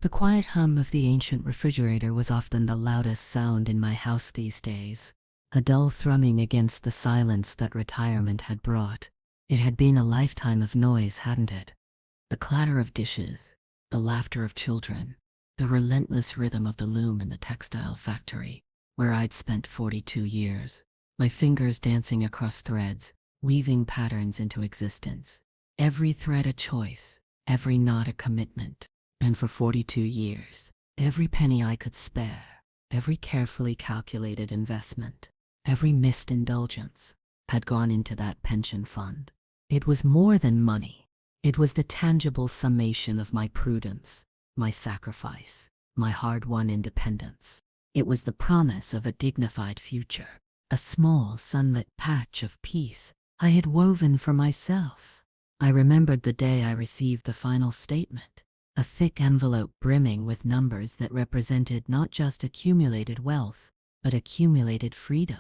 The quiet hum of the ancient refrigerator was often the loudest sound in my house these days, a dull thrumming against the silence that retirement had brought. It had been a lifetime of noise, hadn't it? The clatter of dishes, the laughter of children, the relentless rhythm of the loom in the textile factory, where I'd spent 42 years, my fingers dancing across threads, weaving patterns into existence. Every thread a choice, every knot a commitment. And for 42 years, every penny I could spare, every carefully calculated investment, every missed indulgence, had gone into that pension fund. It was more than money. It was the tangible summation of my prudence, my sacrifice, my hard-won independence. It was the promise of a dignified future, a small sunlit patch of peace I had woven for myself. I remembered the day I received the final statement, a thick envelope brimming with numbers that represented not just accumulated wealth, but accumulated freedom.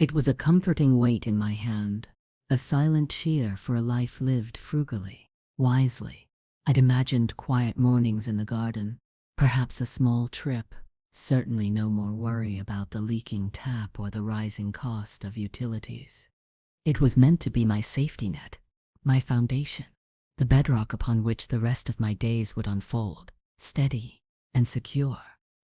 It was a comforting weight in my hand, a silent cheer for a life lived frugally, wisely. I'd imagined quiet mornings in the garden, perhaps a small trip, certainly no more worry about the leaking tap or the rising cost of utilities. It was meant to be my safety net, my foundation, the bedrock upon which the rest of my days would unfold, steady and secure.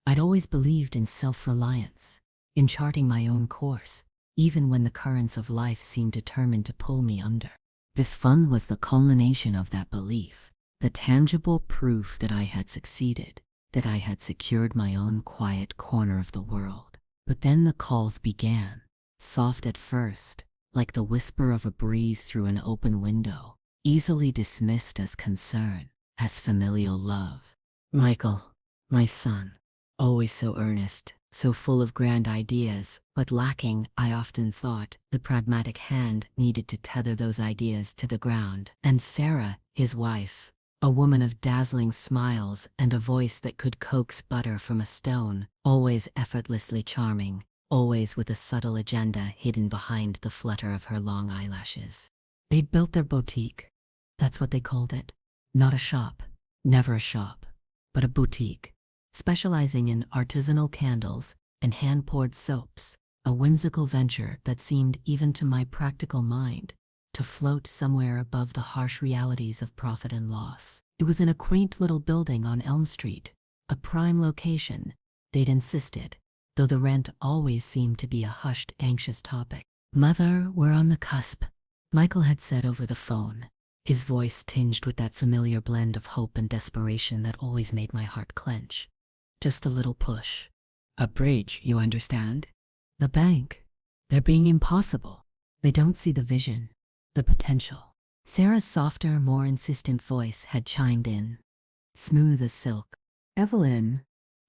I'd always believed in self-reliance, in charting my own course, even when the currents of life seemed determined to pull me under. This fund was the culmination of that belief, the tangible proof that I had succeeded, that I had secured my own quiet corner of the world. But then the calls began, soft at first, like the whisper of a breeze through an open window, easily dismissed as concern, as familial love. Michael, my son, always so earnest, so full of grand ideas, but lacking, I often thought, the pragmatic hand needed to tether those ideas to the ground. And Sarah, his wife, a woman of dazzling smiles and a voice that could coax butter from a stone, always effortlessly charming, always with a subtle agenda hidden behind the flutter of her long eyelashes. They'd built their boutique. That's what they called it. Not a shop, never a shop, but a boutique, specializing in artisanal candles and hand-poured soaps, a whimsical venture that seemed, even to my practical mind, to float somewhere above the harsh realities of profit and loss. It was in a quaint little building on Elm Street, a prime location, they'd insisted, though the rent always seemed to be a hushed, anxious topic. "Mother, we're on the cusp," Michael had said over the phone, his voice tinged with that familiar blend of hope and desperation that always made my heart clench. Just a little push. A bridge, you understand? The bank. They're being impossible. They don't see the vision, the potential. Sarah's softer, more insistent voice had chimed in, smooth as silk. "Evelyn,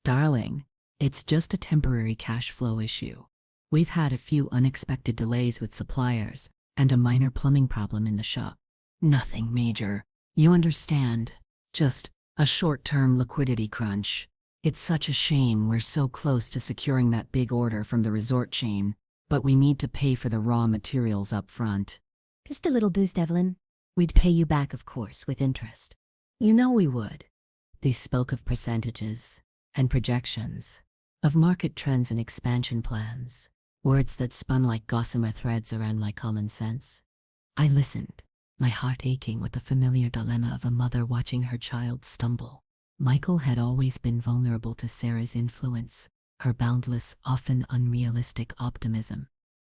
darling, it's just a temporary cash flow issue. We've had a few unexpected delays with suppliers and a minor plumbing problem in the shop. Nothing major, you understand. Just a short-term liquidity crunch. It's such a shame we're so close to securing that big order from the resort chain, but we need to pay for the raw materials up front." "Just a little boost, Evelyn. We'd pay you back, of course, with interest." "You know we would." They spoke of percentages and projections, of market trends and expansion plans, words that spun like gossamer threads around my common sense. I listened, my heart aching with the familiar dilemma of a mother watching her child stumble. Michael had always been vulnerable to Sarah's influence, her boundless, often unrealistic optimism.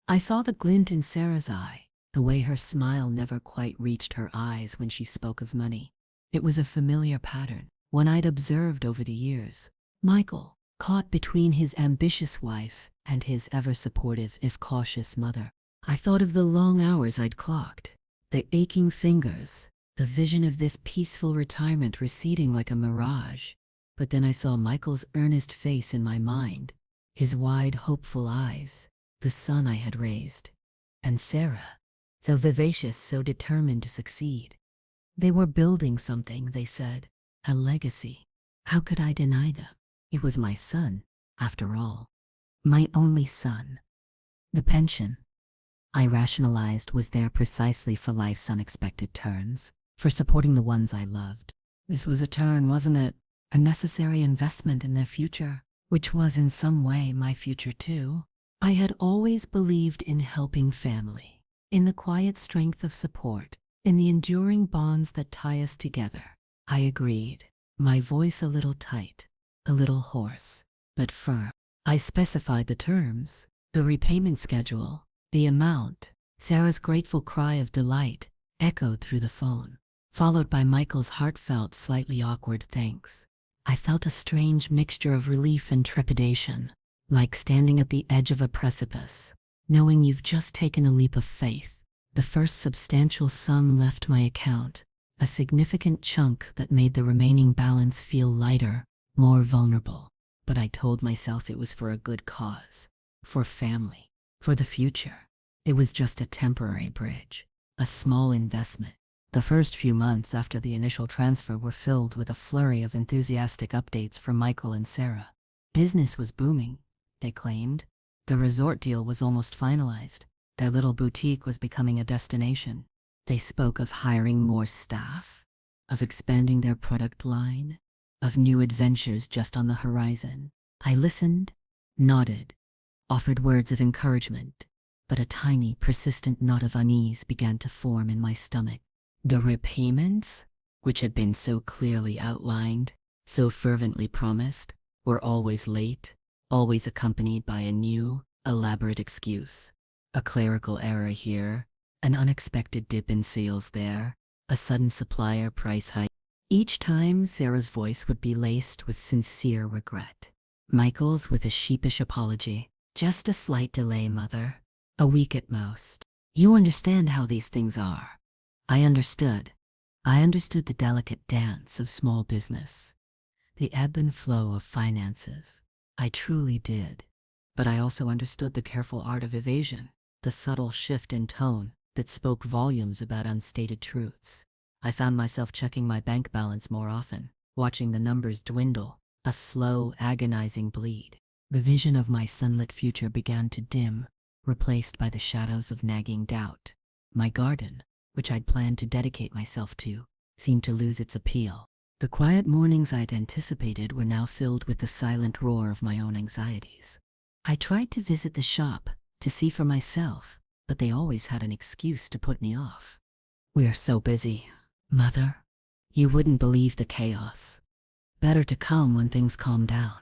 I saw the glint in Sarah's eye, the way her smile never quite reached her eyes when she spoke of money. It was a familiar pattern, one I'd observed over the years. Michael, caught between his ambitious wife and his ever-supportive, if cautious, mother. I thought of the long hours I'd clocked, the aching fingers, the vision of this peaceful retirement receding like a mirage. But then I saw Michael's earnest face in my mind, his wide, hopeful eyes, the son I had raised. And Sarah, so vivacious, so determined to succeed. They were building something, they said, a legacy. How could I deny them? It was my son, after all. My only son. The pension, I rationalized, was there precisely for life's unexpected turns, for supporting the ones I loved. This was a turn, wasn't it? a necessary investment in their future, which was in some way my future too. I had always believed in helping family, in the quiet strength of support, in the enduring bonds that tie us together. I agreed, my voice a little tight, a little hoarse, but firm. I specified the terms, the repayment schedule, the amount. Sarah's grateful cry of delight echoed through the phone, followed by Michael's heartfelt, slightly awkward thanks. I felt a strange mixture of relief and trepidation, like standing at the edge of a precipice, knowing you've just taken a leap of faith. The first substantial sum left my account, a significant chunk that made the remaining balance feel lighter, more vulnerable. But I told myself it was for a good cause, for family, for the future. It was just a temporary bridge, a small investment. The first few months after the initial transfer were filled with a flurry of enthusiastic updates from Michael and Sarah. Business was booming, they claimed. The resort deal was almost finalized. Their little boutique was becoming a destination. They spoke of hiring more staff, of expanding their product line, of new adventures just on the horizon. I listened, nodded, offered words of encouragement, but a tiny, persistent knot of unease began to form in my stomach. The repayments, which had been so clearly outlined, so fervently promised, were always late, always accompanied by a new, elaborate excuse. A clerical error here, an unexpected dip in sales there, a sudden supplier price hike. Each time, Sarah's voice would be laced with sincere regret. Michael's with a sheepish apology. Just a slight delay, Mother. A week at most. You understand how these things are. I understood. I understood the delicate dance of small business, the ebb and flow of finances. I truly did. But I also understood the careful art of evasion, the subtle shift in tone that spoke volumes about unstated truths. I found myself checking my bank balance more often, watching the numbers dwindle, a slow, agonizing bleed. The vision of my sunlit future began to dim, replaced by the shadows of nagging doubt. My garden, which I'd planned to dedicate myself to, seemed to lose its appeal. The quiet mornings I'd anticipated were now filled with the silent roar of my own anxieties. I tried to visit the shop, to see for myself, but they always had an excuse to put me off. We're so busy, Mother. You wouldn't believe the chaos. Better to come when things calm down.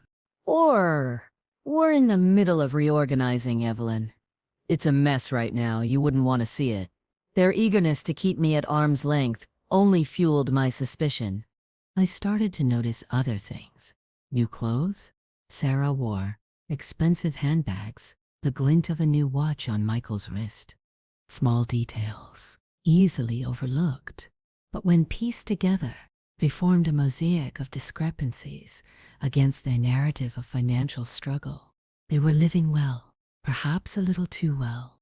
Or, we're in the middle of reorganizing, Evelyn. It's a mess right now, you wouldn't want to see it. Their eagerness to keep me at arm's length only fueled my suspicion. I started to notice other things. New clothes Sarah wore, expensive handbags, the glint of a new watch on Michael's wrist. Small details, easily overlooked. But when pieced together, they formed a mosaic of discrepancies against their narrative of financial struggle. They were living well, perhaps a little too well,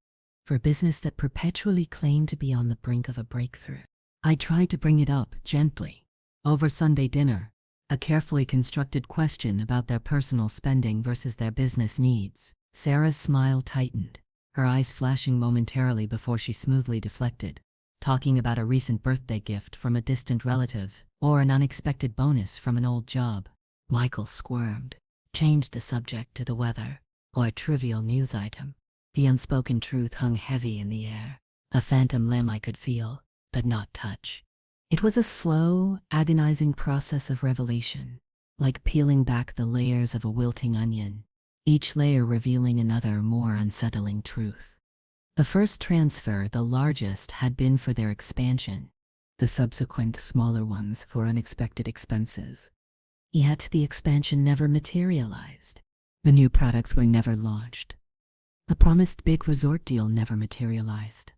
for a business that perpetually claimed to be on the brink of a breakthrough. I tried to bring it up gently. Over Sunday dinner, a carefully constructed question about their personal spending versus their business needs. Sarah's smile tightened, her eyes flashing momentarily before she smoothly deflected, talking about a recent birthday gift from a distant relative or an unexpected bonus from an old job. Michael squirmed, changed the subject to the weather or a trivial news item. The unspoken truth hung heavy in the air, a phantom limb I could feel, but not touch. It was a slow, agonizing process of revelation, like peeling back the layers of a wilting onion, each layer revealing another, more unsettling truth. The first transfer, the largest, had been for their expansion, the subsequent smaller ones for unexpected expenses. Yet the expansion never materialized. The new products were never launched. The promised big resort deal never materialized.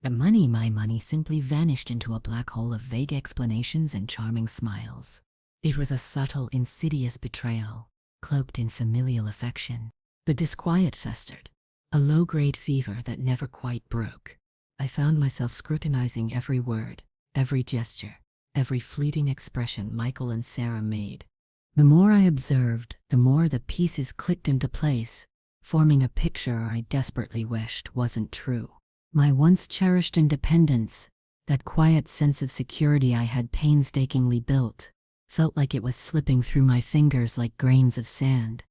My money simply vanished into a black hole of vague explanations and charming smiles. It was a subtle, insidious betrayal, cloaked in familial affection. The disquiet festered, a low-grade fever that never quite broke. I found myself scrutinizing every word, every gesture, every fleeting expression Michael and Sarah made. The more I observed, the more the pieces clicked into place, forming a picture I desperately wished wasn't true. My once cherished independence, that quiet sense of security I had painstakingly built, felt like it was slipping through my fingers like grains of sand.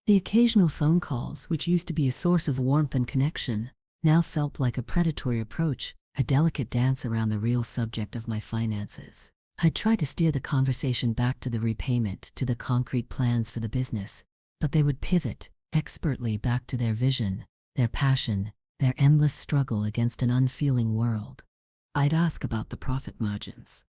The occasional phone calls, which used to be a source of warmth and connection, now felt like a predatory approach, a delicate dance around the real subject of my finances. I tried to steer the conversation back to the repayment, to the concrete plans for the business, but they would pivot expertly back to their vision, their passion, their endless struggle against an unfeeling world. I'd ask about the profit margins,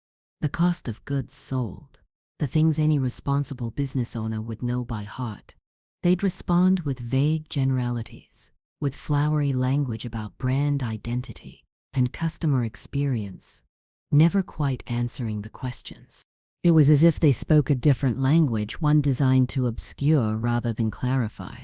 the cost of goods sold, the things any responsible business owner would know by heart. They'd respond with vague generalities, with flowery language about brand identity and customer experience, never quite answering the questions. It was as if they spoke a different language, one designed to obscure rather than clarify.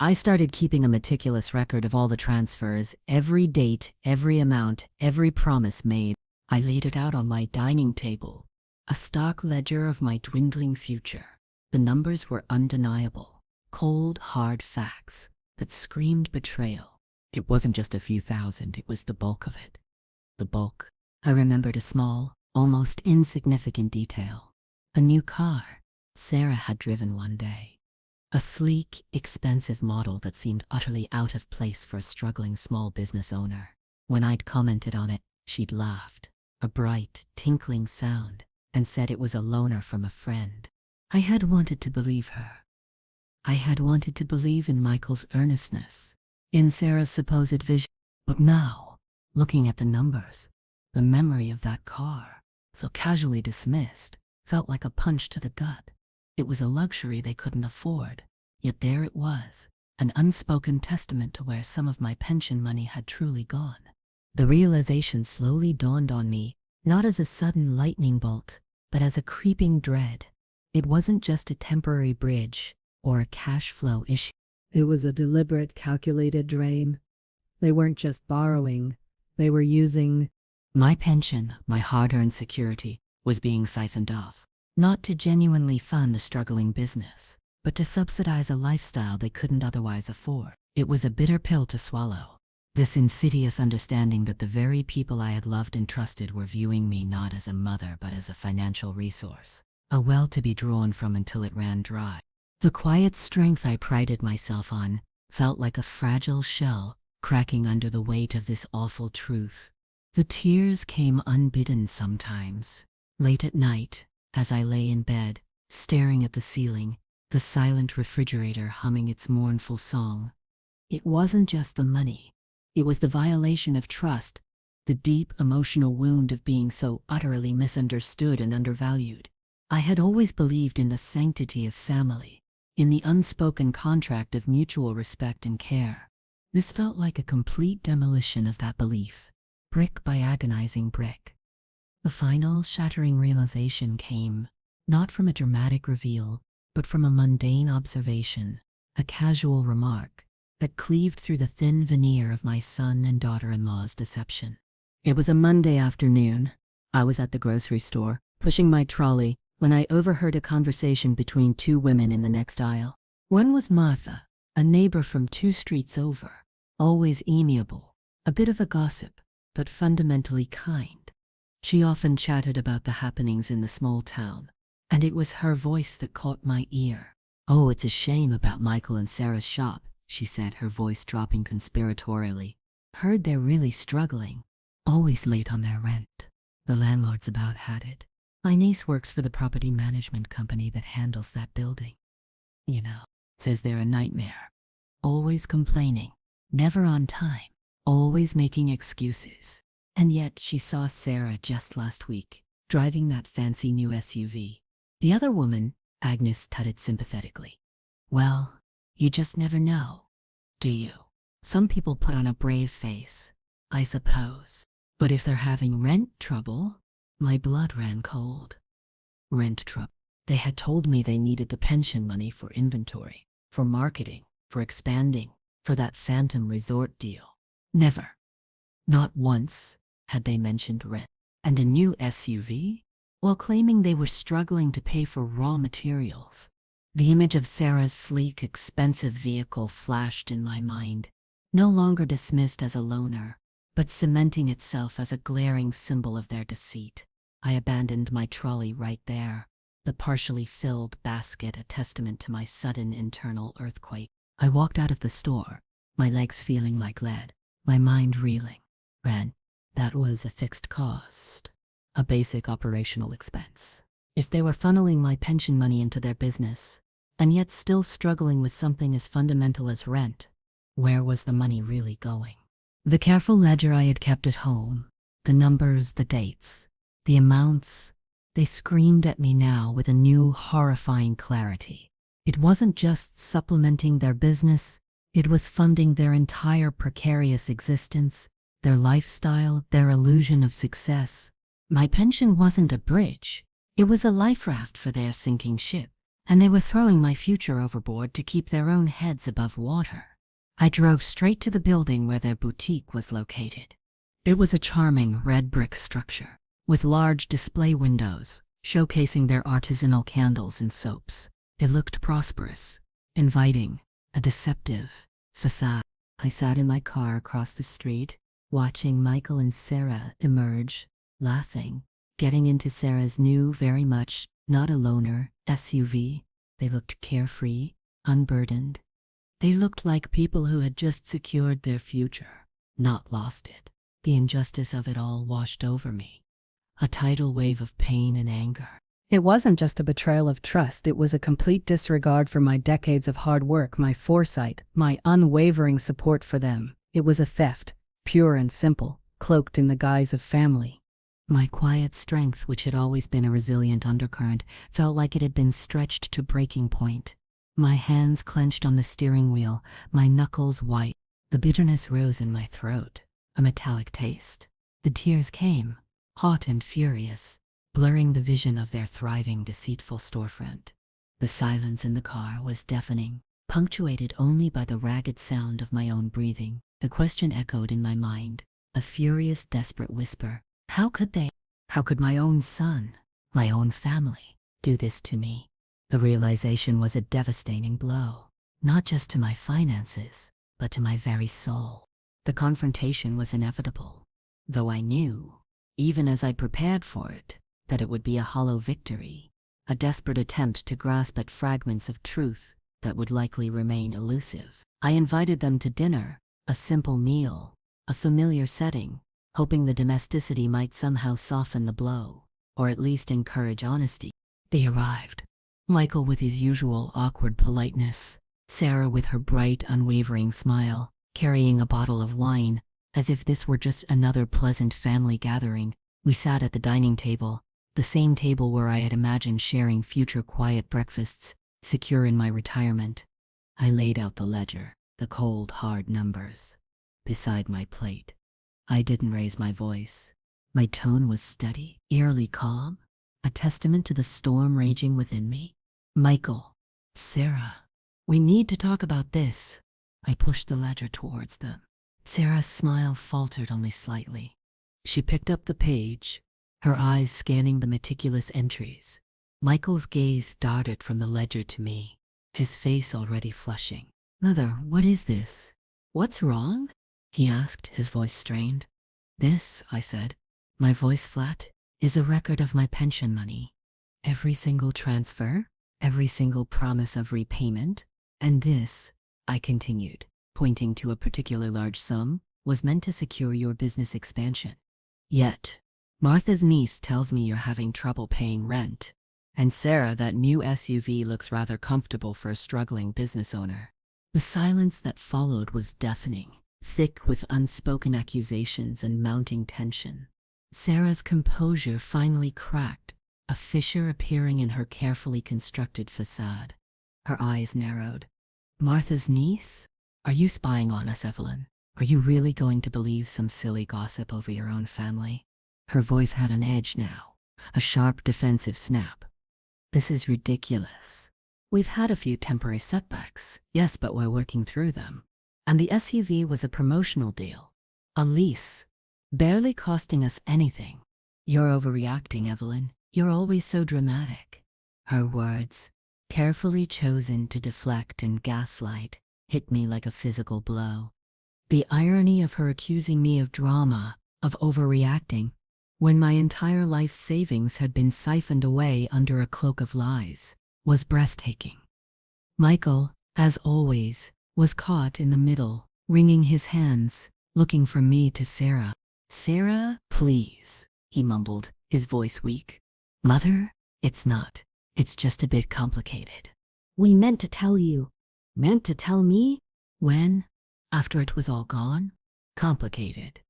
I started keeping a meticulous record of all the transfers, every date, every amount, every promise made. I laid it out on my dining table, a stock ledger of my dwindling future. The numbers were undeniable, cold, hard facts that screamed betrayal. It wasn't just a few thousand, it was the bulk of it. The bulk. I remembered a small, almost insignificant detail. A new car Sarah had driven one day. A sleek, expensive model that seemed utterly out of place for a struggling small business owner. When I'd commented on it, she'd laughed, a bright, tinkling sound, and said it was a loaner from a friend. I had wanted to believe her. I had wanted to believe in Michael's earnestness, in Sarah's supposed vision. But now, looking at the numbers, the memory of that car, so casually dismissed, felt like a punch to the gut. It was a luxury they couldn't afford, yet there it was, an unspoken testament to where some of my pension money had truly gone. The realization slowly dawned on me, not as a sudden lightning bolt, but as a creeping dread. It wasn't just a temporary bridge or a cash flow issue. It was a deliberate, calculated drain. They weren't just borrowing, they were using my pension, my hard-earned security, was being siphoned off. Not to genuinely fund a struggling business, but to subsidize a lifestyle they couldn't otherwise afford. It was a bitter pill to swallow. This insidious understanding that the very people I had loved and trusted were viewing me not as a mother but as a financial resource, a well to be drawn from until it ran dry. The quiet strength I prided myself on felt like a fragile shell cracking under the weight of this awful truth. The tears came unbidden sometimes. Late at night, as I lay in bed, staring at the ceiling, the silent refrigerator humming its mournful song. It wasn't just the money. It was the violation of trust, the deep emotional wound of being so utterly misunderstood and undervalued. I had always believed in the sanctity of family, in the unspoken contract of mutual respect and care. This felt like a complete demolition of that belief, brick by agonizing brick. The final, shattering realization came, not from a dramatic reveal, but from a mundane observation, a casual remark that cleaved through the thin veneer of my son and daughter-in-law's deception. It was a Monday afternoon. I was at the grocery store, pushing my trolley, when I overheard a conversation between two women in the next aisle. One was Martha, a neighbor from 2 streets over, always amiable, a bit of a gossip, but fundamentally kind. She often chatted about the happenings in the small town, and it was her voice that caught my ear. "Oh, it's a shame about Michael and Sarah's shop," she said, her voice dropping conspiratorially. "Heard they're really struggling. Always late on their rent. The landlord's about had it. My niece works for the property management company that handles that building. You know, says they're a nightmare. Always complaining, never on time, always making excuses. And yet she saw Sarah just last week, driving that fancy new SUV. The other woman, Agnes, tutted sympathetically. Well, you just never know, do you? Some people put on a brave face, I suppose. But if they're having rent trouble, my blood ran cold. Rent trouble. They had told me they needed the pension money for inventory, for marketing, for expanding, for that phantom resort deal. Never, not once, had they mentioned rent. And a new SUV? While claiming they were struggling to pay for raw materials. The image of Sarah's sleek, expensive vehicle flashed in my mind, no longer dismissed as a loaner, but cementing itself as a glaring symbol of their deceit. I abandoned my trolley right there, the partially filled basket a testament to my sudden internal earthquake. I walked out of the store, my legs feeling like lead, my mind reeling. Rent, that was a fixed cost, a basic operational expense. If they were funneling my pension money into their business, and yet still struggling with something as fundamental as rent, where was the money really going? The careful ledger I had kept at home, the numbers, the dates, the amounts, they screamed at me now with a new, horrifying clarity. It wasn't just supplementing their business, it was funding their entire precarious existence, their lifestyle, their illusion of success. My pension wasn't a bridge, it was a life raft for their sinking ship, and they were throwing my future overboard to keep their own heads above water. I drove straight to the building where their boutique was located. It was a charming red brick structure, with large display windows, showcasing their artisanal candles and soaps. It looked prosperous, inviting, a deceptive facade. I sat in my car across the street, watching Michael and Sarah emerge, laughing, getting into Sarah's new, very much not a loner, SUV. They looked carefree, unburdened. They looked like people who had just secured their future, not lost it. The injustice of it all washed over me, a tidal wave of pain and anger. It wasn't just a betrayal of trust, it was a complete disregard for my decades of hard work, my foresight, my unwavering support for them. It was a theft, pure and simple, cloaked in the guise of family. My quiet strength, which had always been a resilient undercurrent, felt like it had been stretched to breaking point. My hands clenched on the steering wheel, my knuckles white. The bitterness rose in my throat, a metallic taste. The tears came, hot and furious, blurring the vision of their thriving, deceitful storefront. The silence in the car was deafening, punctuated only by the ragged sound of my own breathing. The question echoed in my mind, a furious, desperate whisper. How could they? How could my own son, my own family, do this to me? The realization was a devastating blow, not just to my finances, but to my very soul. The confrontation was inevitable, though I knew, even as I prepared for it, that it would be a hollow victory, a desperate attempt to grasp at fragments of truth that would likely remain elusive. I invited them to dinner, a simple meal, a familiar setting, hoping the domesticity might somehow soften the blow, or at least encourage honesty. They arrived. Michael with his usual awkward politeness, Sarah with her bright, unwavering smile, carrying a bottle of wine, as if this were just another pleasant family gathering. We sat at the dining table, the same table where I had imagined sharing future quiet breakfasts, secure in my retirement. I laid out the ledger, the cold, hard numbers, beside my plate. I didn't raise my voice. My tone was steady, eerily calm, a testament to the storm raging within me. Michael, Sarah, we need to talk about this. I pushed the ledger towards them. Sarah's smile faltered only slightly. She picked up the page, her eyes scanning the meticulous entries. Michael's gaze darted from the ledger to me, his face already flushing. Mother, what is this? What's wrong? He asked, his voice strained. This, I said, my voice flat, is a record of my pension money. Every single transfer, every single promise of repayment, and this, I continued, pointing to a particular large sum, was meant to secure your business expansion. Yet, Martha's niece tells me you're having trouble paying rent, and Sarah, that new SUV looks rather comfortable for a struggling business owner. The silence that followed was deafening, thick with unspoken accusations and mounting tension. Sarah's composure finally cracked, a fissure appearing in her carefully constructed facade. Her eyes narrowed. Martha's niece? Are you spying on us, Evelyn? Are you really going to believe some silly gossip over your own family? Her voice had an edge now, a sharp defensive snap. This is ridiculous. We've had a few temporary setbacks, yes, but we're working through them. And the SUV was a promotional deal, a lease, barely costing us anything. You're overreacting, Evelyn. You're always so dramatic. Her words, carefully chosen to deflect and gaslight, hit me like a physical blow. The irony of her accusing me of drama, of overreacting, when my entire life's savings had been siphoned away under a cloak of lies, was breathtaking. Michael, as always, was caught in the middle, wringing his hands, looking from me to Sarah. "Sarah, please," he mumbled, his voice weak. "Mother, it's not. It's just a bit complicated." We meant to tell you. Meant to tell me? When? After it was all gone? Complicated.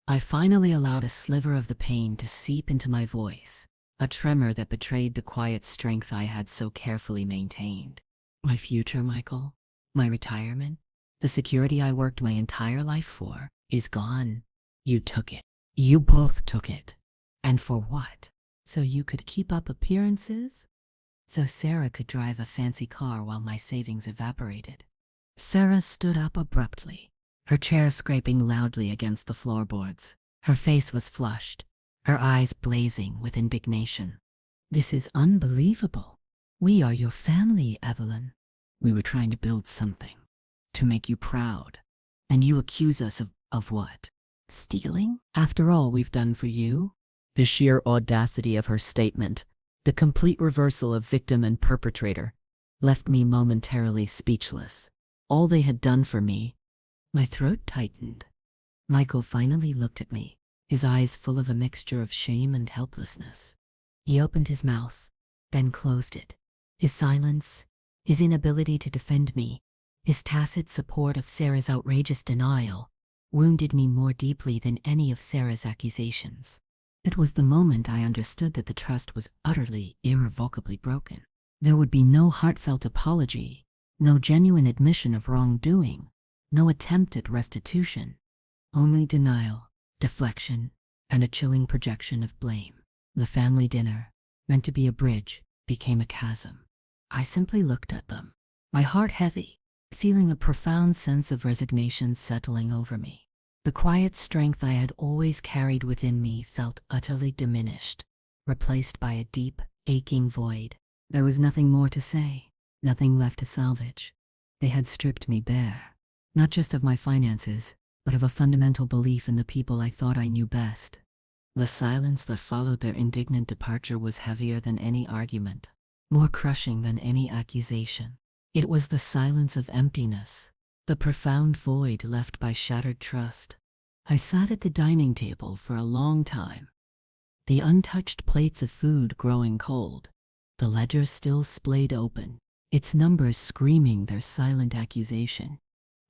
I finally allowed a sliver of the pain to seep into my voice, a tremor that betrayed the quiet strength I had so carefully maintained. My future, Michael, my retirement, the security I worked my entire life for, is gone. You took it. You both took it. And for what? So you could keep up appearances? So Sarah could drive a fancy car while my savings evaporated. Sarah stood up abruptly, her chair scraping loudly against the floorboards. Her face was flushed, her eyes blazing with indignation. "This is unbelievable. We are your family, Evelyn. We were trying to build something, to make you proud. And you accuse us of what? Stealing? After all we've done for you?" The sheer audacity of her statement, the complete reversal of victim and perpetrator, left me momentarily speechless. All they had done for me. My throat tightened. Michael finally looked at me, his eyes full of a mixture of shame and helplessness. He opened his mouth, then closed it. His silence, his inability to defend me, his tacit support of Sarah's outrageous denial, wounded me more deeply than any of Sarah's accusations. It was the moment I understood that the trust was utterly, irrevocably broken. There would be no heartfelt apology, no genuine admission of wrongdoing, no attempt at restitution. Only denial, deflection, and a chilling projection of blame. The family dinner, meant to be a bridge, became a chasm. I simply looked at them, my heart heavy, feeling a profound sense of resignation settling over me. The quiet strength I had always carried within me felt utterly diminished, replaced by a deep, aching void. There was nothing more to say, nothing left to salvage. They had stripped me bare, not just of my finances, but of a fundamental belief in the people I thought I knew best. The silence that followed their indignant departure was heavier than any argument, more crushing than any accusation. It was the silence of emptiness, the profound void left by shattered trust. I sat at the dining table for a long time, the untouched plates of food growing cold, the ledger still splayed open, its numbers screaming their silent accusation.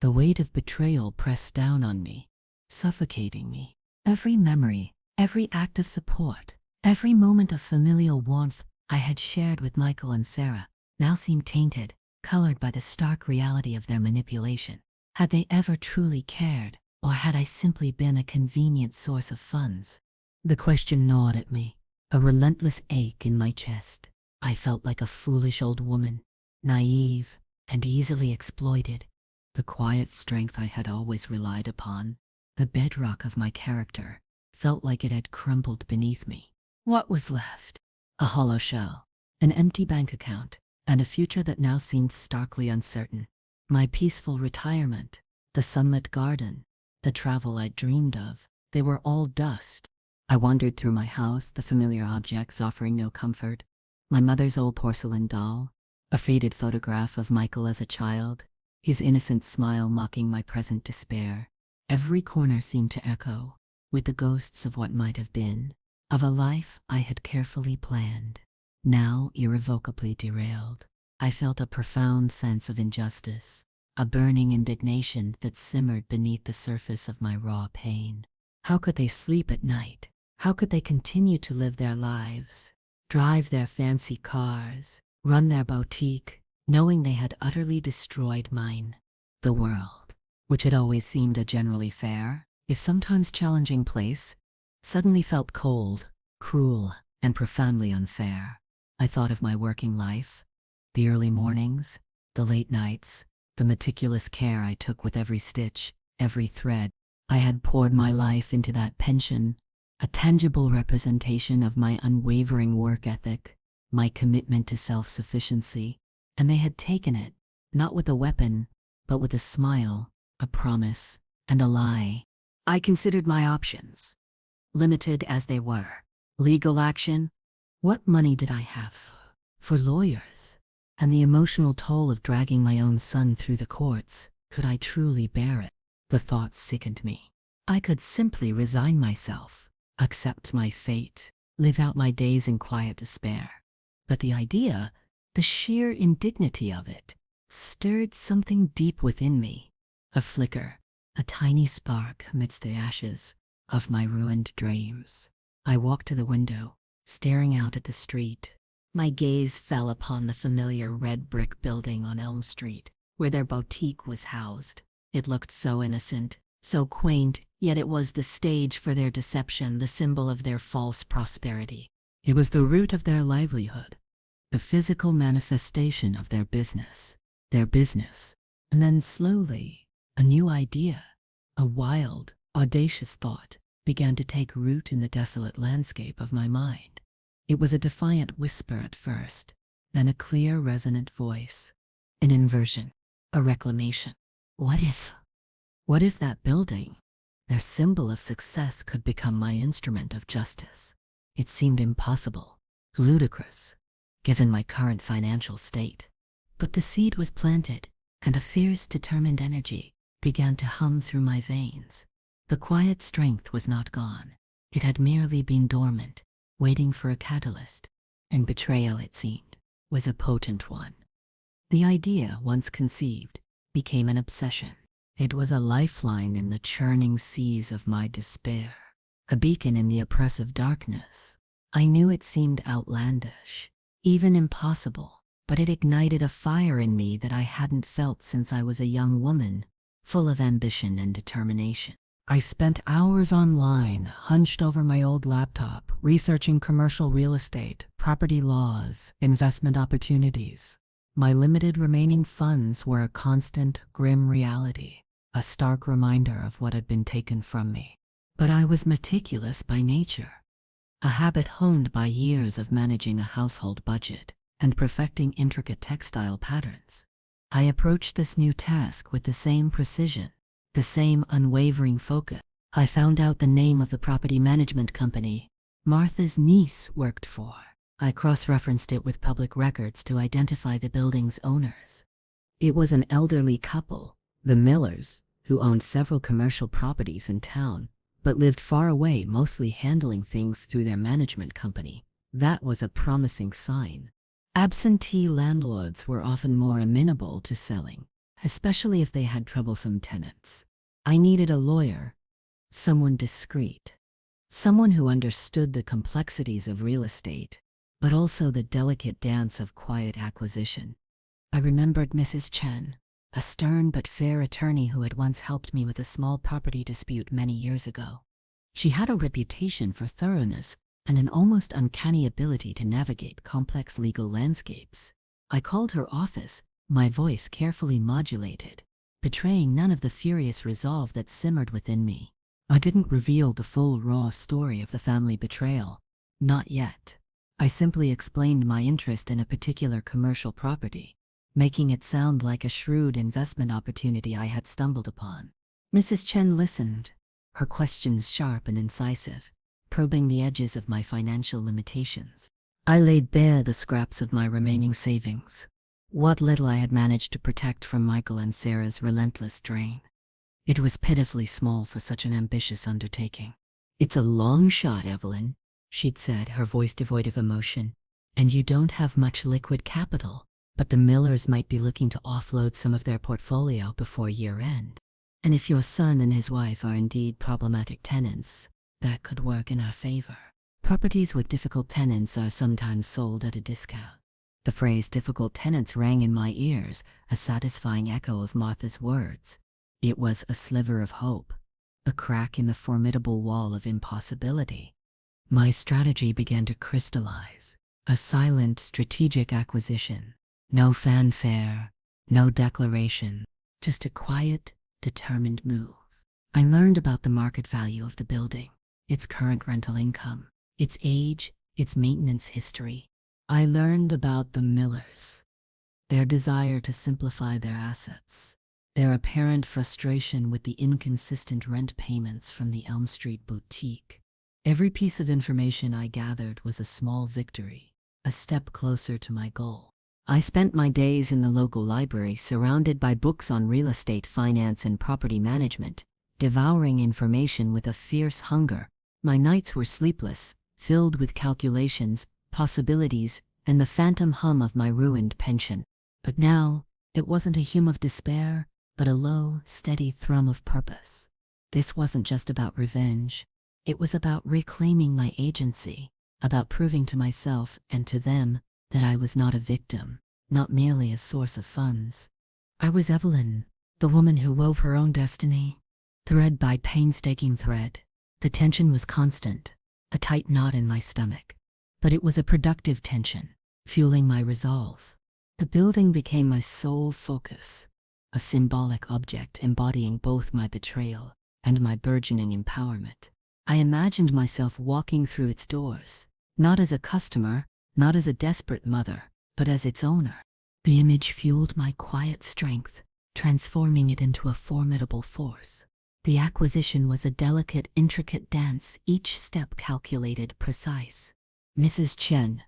The weight of betrayal pressed down on me, suffocating me. Every memory, every act of support, every moment of familial warmth I had shared with Michael and Sarah now seemed tainted, colored by the stark reality of their manipulation. Had they ever truly cared, or had I simply been a convenient source of funds? The question gnawed at me, a relentless ache in my chest. I felt like a foolish old woman, naive and easily exploited. The quiet strength I had always relied upon, the bedrock of my character, felt like it had crumbled beneath me. What was left? A hollow shell, an empty bank account, and a future that now seemed starkly uncertain. My peaceful retirement, the sunlit garden, the travel I'd dreamed of, they were all dust. I wandered through my house, the familiar objects offering no comfort. My mother's old porcelain doll, a faded photograph of Michael as a child, his innocent smile mocking my present despair. Every corner seemed to echo with the ghosts of what might have been, of a life I had carefully planned, now irrevocably derailed. I felt a profound sense of injustice, a burning indignation that simmered beneath the surface of my raw pain. How could they sleep at night? How could they continue to live their lives, drive their fancy cars, run their boutique, knowing they had utterly destroyed mine? The world, which had always seemed a generally fair, if sometimes challenging place, suddenly felt cold, cruel, and profoundly unfair. I thought of my working life, the early mornings, the late nights, the meticulous care I took with every stitch, every thread. I had poured my life into that pension, a tangible representation of my unwavering work ethic, my commitment to self-sufficiency, and they had taken it, not with a weapon, but with a smile, a promise, and a lie. I considered my options. limited as they were. Legal action? What money did I have for lawyers? And the emotional toll of dragging my own son through the courts, could I truly bear it? The thought sickened me. I could simply resign myself, accept my fate, live out my days in quiet despair. But the idea, the sheer indignity of it, stirred something deep within me. A flicker, a tiny spark amidst the ashes of my ruined dreams. I walked to the window, staring out at the street. My gaze fell upon the familiar red brick building on Elm Street, where their boutique was housed. It looked so innocent, so quaint, yet it was the stage for their deception, the symbol of their false prosperity. It was the root of their livelihood, the physical manifestation of their business. And then slowly, a new idea, a wild, audacious thought, began to take root in the desolate landscape of my mind. It was a defiant whisper at first, then a clear, resonant voice. An inversion, a reclamation. What if that building, their symbol of success, could become my instrument of justice? It seemed impossible, ludicrous, given my current financial state. But the seed was planted, and a fierce, determined energy began to hum through my veins. The quiet strength was not gone. It had merely been dormant, waiting for a catalyst, and betrayal, it seemed, was a potent one. The idea, once conceived, became an obsession. It was a lifeline in the churning seas of my despair, a beacon in the oppressive darkness. I knew it seemed outlandish, even impossible, but it ignited a fire in me that I hadn't felt since I was a young woman, full of ambition and determination. I spent hours online, hunched over my old laptop, researching commercial real estate, property laws, investment opportunities. My limited remaining funds were a constant, grim reality, a stark reminder of what had been taken from me. But I was meticulous by nature, a habit honed by years of managing a household budget and perfecting intricate textile patterns. I approached this new task with the same precision, the same unwavering focus. I found out the name of the property management company Martha's niece worked for. I cross-referenced it with public records to identify the building's owners. It was an elderly couple, the Millers, who owned several commercial properties in town, but lived far away, mostly handling things through their management company. That was a promising sign. Absentee landlords were often more amenable to selling, especially if they had troublesome tenants. I needed a lawyer, someone discreet, someone who understood the complexities of real estate, but also the delicate dance of quiet acquisition. I remembered Mrs. Chen, a stern but fair attorney who had once helped me with a small property dispute many years ago. She had a reputation for thoroughness and an almost uncanny ability to navigate complex legal landscapes. I called her office, my voice carefully modulated, betraying none of the furious resolve that simmered within me. I didn't reveal the full raw story of the family betrayal. Not yet. I simply explained my interest in a particular commercial property, making it sound like a shrewd investment opportunity I had stumbled upon. Mrs. Chen listened, her questions sharp and incisive, probing the edges of my financial limitations. I laid bare the scraps of my remaining savings, what little I had managed to protect from Michael and Sarah's relentless drain. It was pitifully small for such an ambitious undertaking. "It's a long shot, Evelyn," she'd said, her voice devoid of emotion, "and you don't have much liquid capital, but the Millers might be looking to offload some of their portfolio before year-end. And if your son and his wife are indeed problematic tenants, that could work in our favor. Properties with difficult tenants are sometimes sold at a discount." The phrase difficult tenants rang in my ears, a satisfying echo of Martha's words. It was a sliver of hope, a crack in the formidable wall of impossibility. My strategy began to crystallize, a silent, strategic acquisition. No fanfare, no declaration, just a quiet, determined move. I learned about the market value of the building, its current rental income, its age, its maintenance history. I learned about the Millers, their desire to simplify their assets, their apparent frustration with the inconsistent rent payments from the Elm Street boutique. Every piece of information I gathered was a small victory, a step closer to my goal. I spent my days in the local library surrounded by books on real estate finance and property management, devouring information with a fierce hunger. My nights were sleepless, filled with calculations, possibilities, and the phantom hum of my ruined pension. But now, it wasn't a hum of despair, but a low, steady thrum of purpose. This wasn't just about revenge. It was about reclaiming my agency, about proving to myself and to them that I was not a victim, not merely a source of funds. I was Evelyn, the woman who wove her own destiny, thread by painstaking thread. The tension was constant, a tight knot in my stomach. But it was a productive tension, fueling my resolve. The building became my sole focus, a symbolic object embodying both my betrayal and my burgeoning empowerment. I imagined myself walking through its doors, not as a customer, not as a desperate mother, but as its owner. The image fueled my quiet strength, transforming it into a formidable force. The acquisition was a delicate, intricate dance, each step calculated, precise. Mrs. Chen,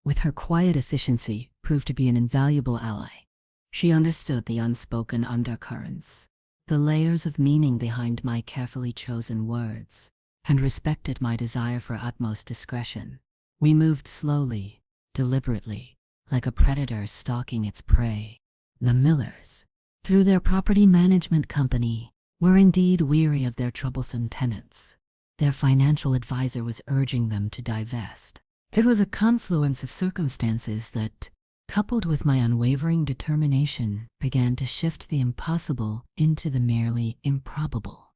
with her quiet efficiency, proved to be an invaluable ally. She understood the unspoken undercurrents, the layers of meaning behind my carefully chosen words, and respected my desire for utmost discretion. We moved slowly, deliberately, like a predator stalking its prey. The Millers, through their property management company, were indeed weary of their troublesome tenants. Their financial advisor was urging them to divest. It was a confluence of circumstances that, coupled with my unwavering determination, began to shift the impossible into the merely improbable.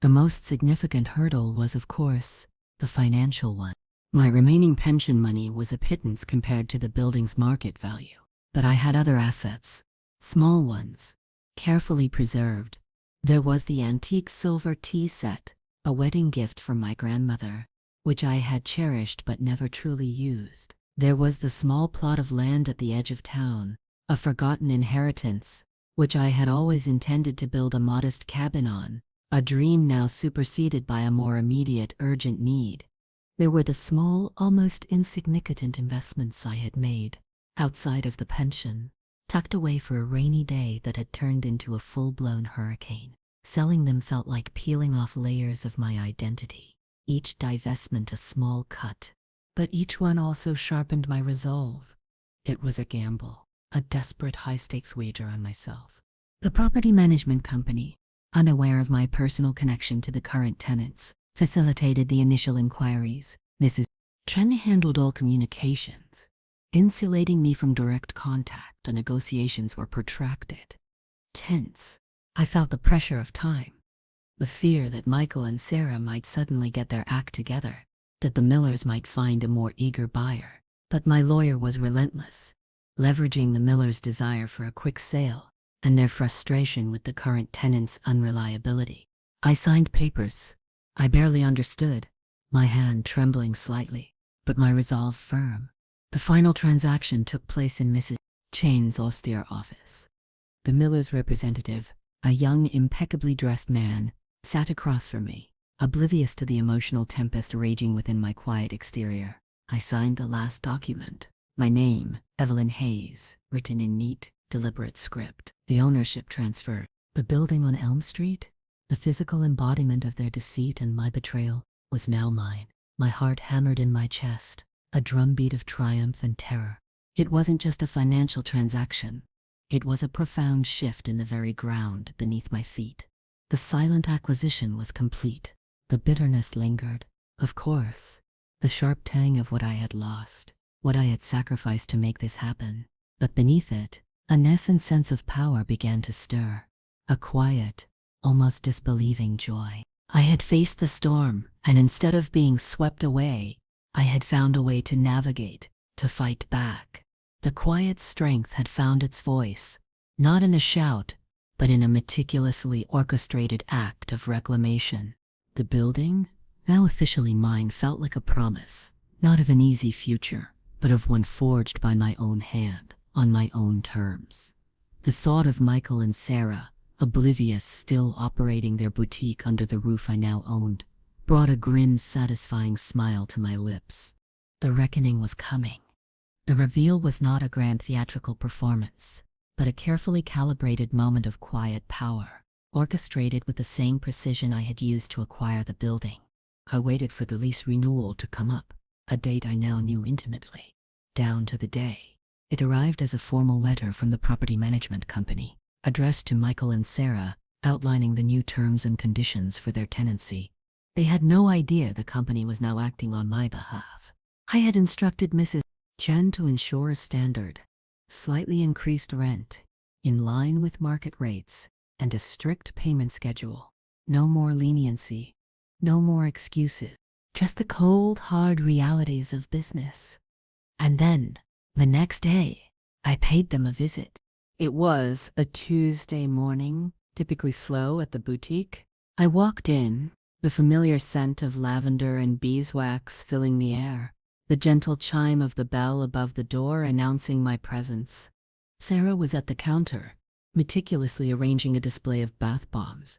The most significant hurdle was, of course, the financial one. My remaining pension money was a pittance compared to the building's market value. But I had other assets, small ones, carefully preserved. There was the antique silver tea set, a wedding gift from my grandmother, which I had cherished but never truly used. There was the small plot of land at the edge of town, a forgotten inheritance, which I had always intended to build a modest cabin on, a dream now superseded by a more immediate, urgent need. There were the small, almost insignificant investments I had made, outside of the pension, tucked away for a rainy day that had turned into a full-blown hurricane. Selling them felt like peeling off layers of my identity, each divestment a small cut, but each one also sharpened my resolve. It was a gamble, a desperate high-stakes wager on myself. The property management company, unaware of my personal connection to the current tenants, facilitated the initial inquiries. Mrs. Chen handled all communications, insulating me from direct contact. The negotiations were protracted, tense. I felt the pressure of time, the fear that Michael and Sarah might suddenly get their act together, that the Millers might find a more eager buyer. But my lawyer was relentless, leveraging the Millers' desire for a quick sale and their frustration with the current tenants' unreliability. I signed papers. I barely understood, my hand trembling slightly, but my resolve firm. The final transaction took place in Mrs. Chen's austere office. The Millers' representative, a young, impeccably dressed man, sat across from me, oblivious to the emotional tempest raging within my quiet exterior. I signed the last document. My name, Evelyn Hayes, written in neat, deliberate script. The ownership transfer. The building on Elm Street, the physical embodiment of their deceit and my betrayal, was now mine. My heart hammered in my chest, a drumbeat of triumph and terror. It wasn't just a financial transaction. It was a profound shift in the very ground beneath my feet. The silent acquisition was complete. The bitterness lingered, of course, the sharp tang of what I had lost, what I had sacrificed to make this happen. But beneath it, a nascent sense of power began to stir, a quiet, almost disbelieving joy. I had faced the storm, and instead of being swept away, I had found a way to navigate, to fight back. The quiet strength had found its voice, not in a shout, but in a meticulously orchestrated act of reclamation. The building, now officially mine, felt like a promise, not of an easy future, but of one forged by my own hand, on my own terms. The thought of Michael and Sarah, oblivious, still operating their boutique under the roof I now owned, brought a grim, satisfying smile to my lips. The reckoning was coming. The reveal was not a grand theatrical performance, but a carefully calibrated moment of quiet power, orchestrated with the same precision I had used to acquire the building. I waited for the lease renewal to come up, a date I now knew intimately, down to the day. It arrived as a formal letter from the property management company, addressed to Michael and Sarah, outlining the new terms and conditions for their tenancy. They had no idea the company was now acting on my behalf. I had instructed Mrs. Chen to ensure a standard, slightly increased rent, in line with market rates, and a strict payment schedule. No more leniency, no more excuses, just the cold, hard realities of business. And then, the next day, I paid them a visit. It was a Tuesday morning, typically slow at the boutique. I walked in, the familiar scent of lavender and beeswax filling the air, the gentle chime of the bell above the door announcing my presence. Sarah was at the counter, meticulously arranging a display of bath bombs.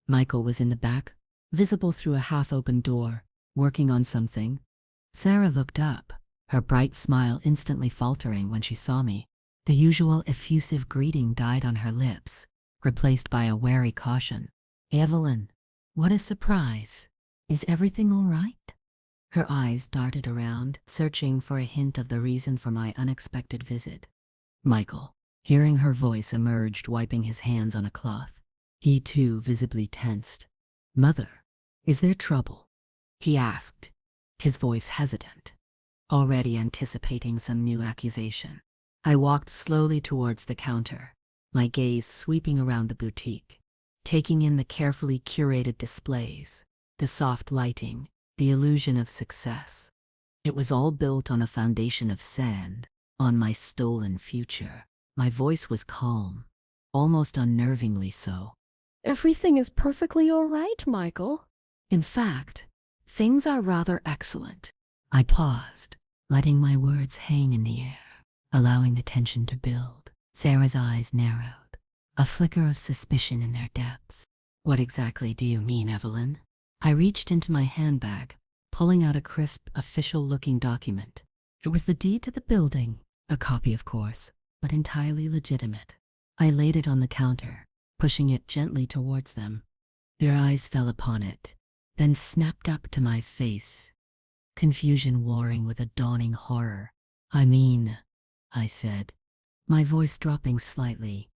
Michael was in the back, visible through a half-open door, working on something. Sarah looked up, her bright smile instantly faltering when she saw me. The usual effusive greeting died on her lips, replaced by a wary caution. "Evelyn, what a surprise. Is everything all right?" Her eyes darted around, searching for a hint of the reason for my unexpected visit. Michael, hearing her voice, emerged, wiping his hands on a cloth. He too visibly tensed. "Mother, is there trouble?" he asked, his voice hesitant, already anticipating some new accusation. I walked slowly towards the counter, my gaze sweeping around the boutique, taking in the carefully curated displays, the soft lighting, the illusion of success. It was all built on a foundation of sand, on my stolen future. My voice was calm, almost unnervingly so. "Everything is perfectly all right, Michael. In fact, things are rather excellent." I paused, letting my words hang in the air, allowing the tension to build. Sarah's eyes narrowed, a flicker of suspicion in their depths. "What exactly do you mean, Evelyn?" I reached into my handbag, pulling out a crisp, official-looking document. It was the deed to the building, a copy of course, but entirely legitimate. I laid it on the counter, pushing it gently towards them. Their eyes fell upon it, then snapped up to my face, confusion warring with a dawning horror. "I mean," I said, my voice dropping slightly,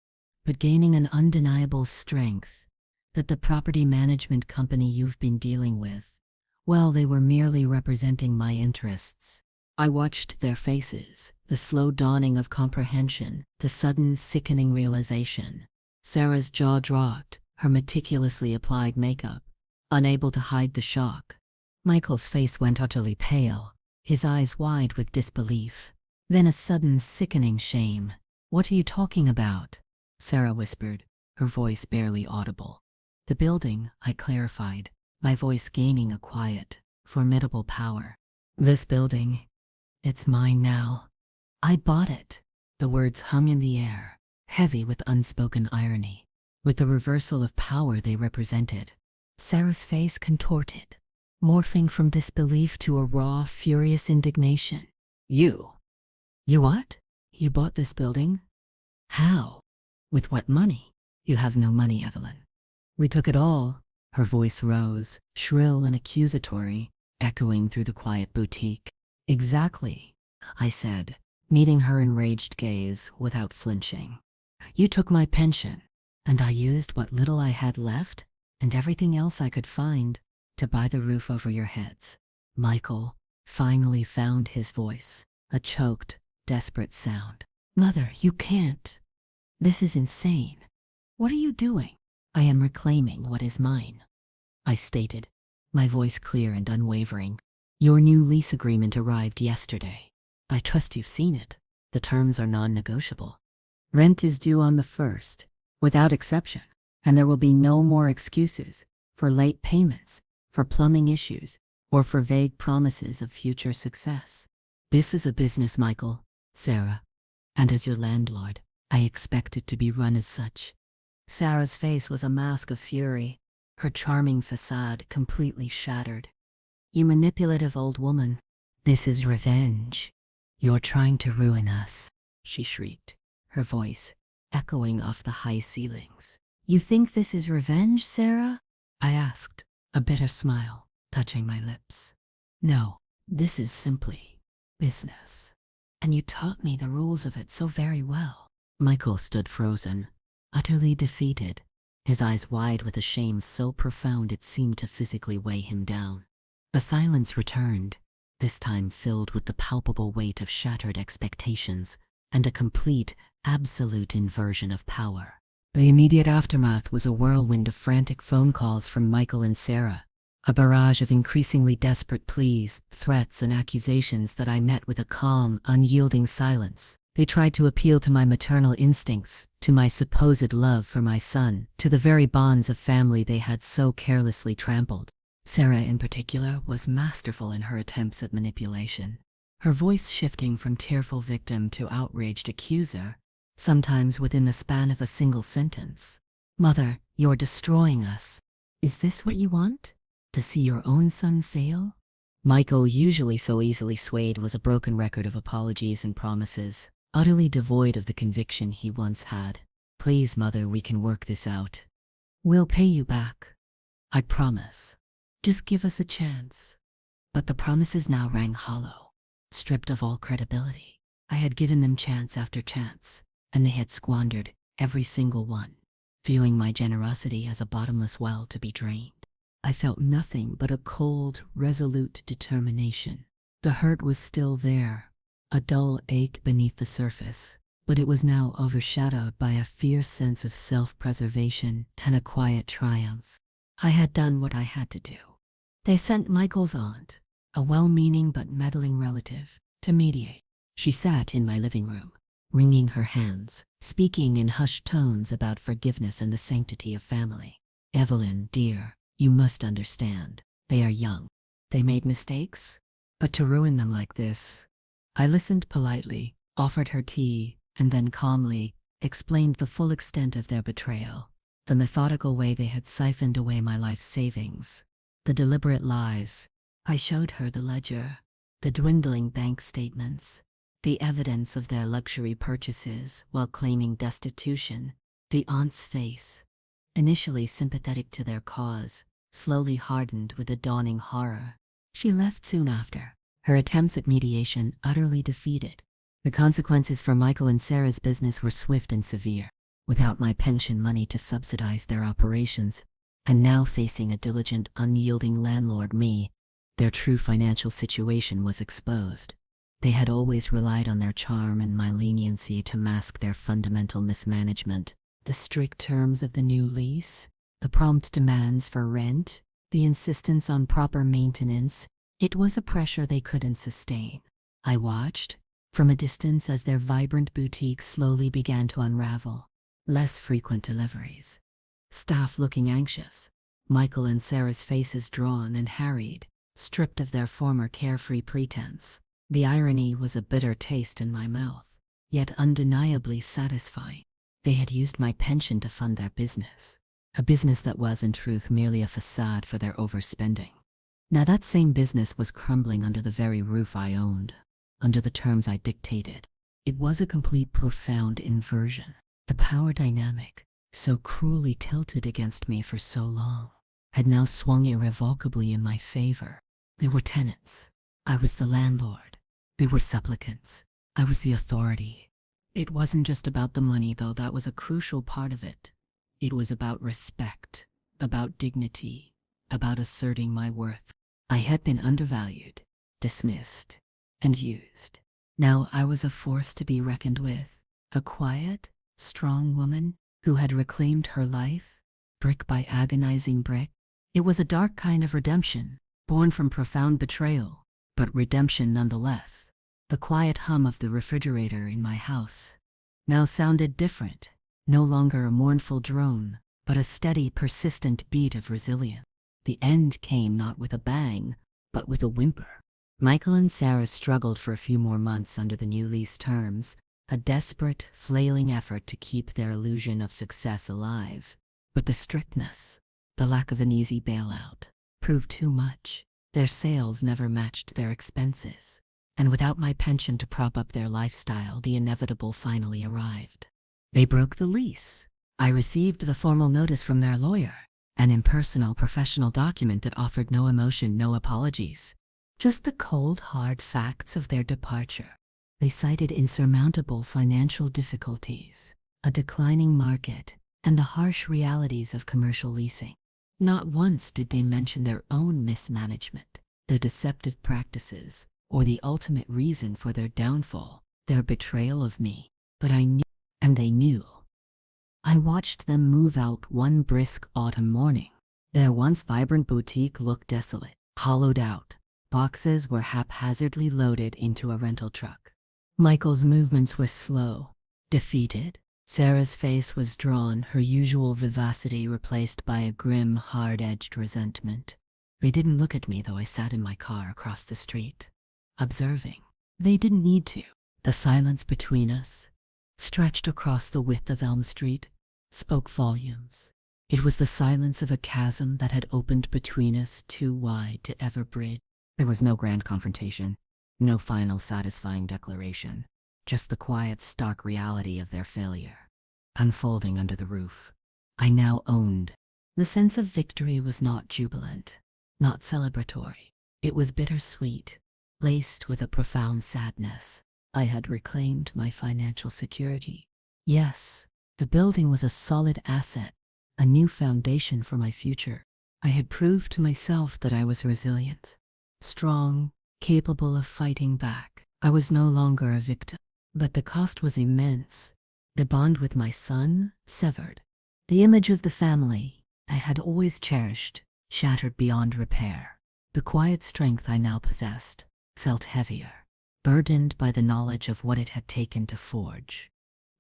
but gaining an undeniable strength, "that the property management company you've been dealing with, well, they were merely representing my interests." I watched their faces, the slow dawning of comprehension, the sudden sickening realization. Sarah's jaw dropped, her meticulously applied makeup, unable to hide the shock. Michael's face went utterly pale, his eyes wide with disbelief. Then a sudden sickening shame. "What are you talking about?" Sarah whispered, her voice barely audible. "The building," I clarified, my voice gaining a quiet, formidable power. "This building, it's mine now. I bought it." The words hung in the air, heavy with unspoken irony, with the reversal of power they represented. Sarah's face contorted, morphing from disbelief to a raw, furious indignation. You what? You bought this building? How? With what money?" "You have no money, Evelyn. We took it all." Her voice rose, shrill and accusatory, echoing through the quiet boutique. "Exactly," I said, meeting her enraged gaze without flinching. "You took my pension, and I used what little I had left, and everything else I could find, to buy the roof over your heads." Michael finally found his voice, a choked, desperate sound. "Mother, you can't. This is insane. What are you doing?" "I am reclaiming what is mine," I stated, my voice clear and unwavering. "Your new lease agreement arrived yesterday. I trust you've seen it. The terms are non-negotiable. Rent is due on the 1st, without exception, and there will be no more excuses for late payments, for plumbing issues, or for vague promises of future success. This is a business, Michael, Sarah, and as your landlord, I expect it to be run as such." Sarah's face was a mask of fury. her charming facade completely shattered. "You manipulative old woman. This is revenge. You're trying to ruin us," she shrieked, her voice echoing off the high ceilings. "You think this is revenge, Sarah?" I asked, a bitter smile touching my lips. "No, this is simply business. And you taught me the rules of it so very well." Michael stood frozen, utterly defeated, his eyes wide with a shame so profound it seemed to physically weigh him down. The silence returned, this time filled with the palpable weight of shattered expectations and a complete, absolute inversion of power. The immediate aftermath was a whirlwind of frantic phone calls from Michael and Sarah, a barrage of increasingly desperate pleas, threats, and accusations that I met with a calm, unyielding silence. They tried to appeal to my maternal instincts, to my supposed love for my son, to the very bonds of family they had so carelessly trampled. Sarah, in particular, was masterful in her attempts at manipulation, her voice shifting from tearful victim to outraged accuser, sometimes within the span of a single sentence. "Mother, you're destroying us. Is this what you want? To see your own son fail?" Michael, usually so easily swayed, was a broken record of apologies and promises, utterly devoid of the conviction he once had. "Please, Mother, we can work this out. We'll pay you back. I promise. Just give us a chance." But the promises now rang hollow, stripped of all credibility. I had given them chance after chance, and they had squandered every single one, viewing my generosity as a bottomless well to be drained. I felt nothing but a cold, resolute determination. The hurt was still there, a dull ache beneath the surface, but it was now overshadowed by a fierce sense of self-preservation and a quiet triumph. I had done what I had to do. They sent Michael's aunt, a well-meaning but meddling relative, to mediate. She sat in my living room, wringing her hands, speaking in hushed tones about forgiveness and the sanctity of family. "Evelyn, dear, you must understand. They are young. They made mistakes, but to ruin them like this..." I listened politely, offered her tea, and then calmly explained the full extent of their betrayal, the methodical way they had siphoned away my life's savings, the deliberate lies. I showed her the ledger, the dwindling bank statements, the evidence of their luxury purchases while claiming destitution. The aunt's face, initially sympathetic to their cause, slowly hardened with a dawning horror. She left soon after, her attempts at mediation utterly defeated. The consequences for Michael and Sarah's business were swift and severe. Without my pension money to subsidize their operations, and now facing a diligent, unyielding landlord, their true financial situation was exposed. They had always relied on their charm and my leniency to mask their fundamental mismanagement. The strict terms of the new lease, the prompt demands for rent, the insistence on proper maintenance, it was a pressure they couldn't sustain. I watched, from a distance, as their vibrant boutique slowly began to unravel. Less frequent deliveries, staff looking anxious, Michael and Sarah's faces drawn and harried, stripped of their former carefree pretense. The irony was a bitter taste in my mouth, yet undeniably satisfying. They had used my pension to fund their business, a business that was in truth merely a facade for their overspending. Now that same business was crumbling under the very roof I owned, under the terms I dictated. It was a complete, profound inversion. The power dynamic, so cruelly tilted against me for so long, had now swung irrevocably in my favor. They were tenants. I was the landlord. They were supplicants. I was the authority. It wasn't just about the money, though that was a crucial part of it. It was about respect, about dignity, about asserting my worth. I had been undervalued, dismissed, and used. Now I was a force to be reckoned with, a quiet, strong woman who had reclaimed her life, brick by agonizing brick. It was a dark kind of redemption, born from profound betrayal, but redemption nonetheless. The quiet hum of the refrigerator in my house now sounded different, no longer a mournful drone, but a steady, persistent beat of resilience. The end came not with a bang, but with a whimper. Michael and Sarah struggled for a few more months under the new lease terms, a desperate, flailing effort to keep their illusion of success alive. But the strictness, The lack of an easy bailout proved too much. Their sales never matched their expenses. And without my pension to prop up their lifestyle, the inevitable finally arrived. They broke the lease. I received the formal notice from their lawyer, an impersonal professional document that offered no emotion, no apologies, just the cold, hard facts of their departure. They cited insurmountable financial difficulties, a declining market, and the harsh realities of commercial leasing. Not once did they mention their own mismanagement, their deceptive practices, or the ultimate reason for their downfall, their betrayal of me. But I knew, and they knew. I watched them move out one brisk autumn morning. Their once vibrant boutique looked desolate, hollowed out. Boxes were haphazardly loaded into a rental truck. Michael's movements were slow, defeated. Sarah's face was drawn, her usual vivacity replaced by a grim, hard-edged resentment. They didn't look at me, though I sat in my car across the street, observing. They didn't need to. The silence between us, stretched across the width of Elm Street, spoke volumes. It was the silence of a chasm that had opened between us too wide to ever bridge. There was no grand confrontation, no final satisfying declaration, just the quiet, stark reality of their failure, unfolding under the roof. I now owned. The sense of victory was not jubilant, not celebratory. It was bittersweet, laced with a profound sadness. I had reclaimed my financial security. Yes, the building was a solid asset, a new foundation for my future. I had proved to myself that I was resilient, strong, capable of fighting back. I was no longer a victim. But the cost was immense. The bond with my son, severed. The image of the family I had always cherished, shattered beyond repair. The quiet strength I now possessed felt heavier, burdened by the knowledge of what it had taken to forge.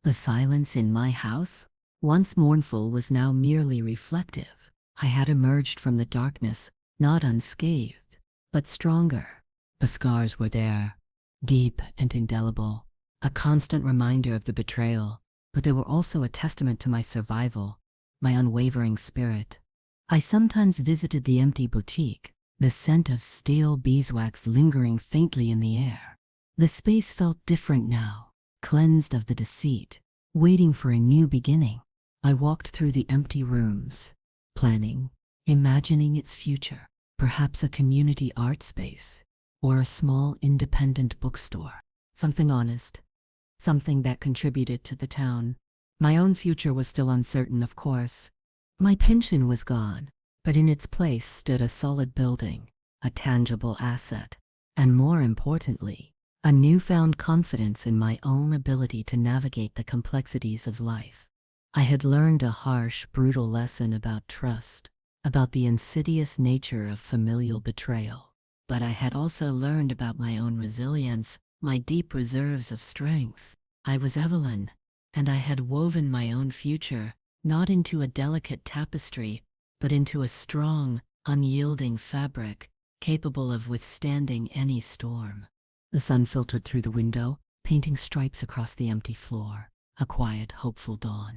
The silence in my house, once mournful, was now merely reflective. I had emerged from the darkness, not unscathed, but stronger. The scars were there, deep and indelible, a constant reminder of the betrayal, but they were also a testament to my survival, my unwavering spirit. I sometimes visited the empty boutique, the scent of stale beeswax lingering faintly in the air. The space felt different now, cleansed of the deceit, waiting for a new beginning. I walked through the empty rooms, planning, imagining its future, perhaps a community art space, or a small independent bookstore. Something honest, something that contributed to the town. My own future was still uncertain, of course. My pension was gone, but in its place stood a solid building, a tangible asset, and more importantly, a newfound confidence in my own ability to navigate the complexities of life. I had learned a harsh, brutal lesson about trust, about the insidious nature of familial betrayal. But I had also learned about my own resilience, my deep reserves of strength. I was Evelyn, and I had woven my own future, not into a delicate tapestry, but into a strong, unyielding fabric, capable of withstanding any storm. The sun filtered through the window, painting stripes across the empty floor, a quiet, hopeful dawn.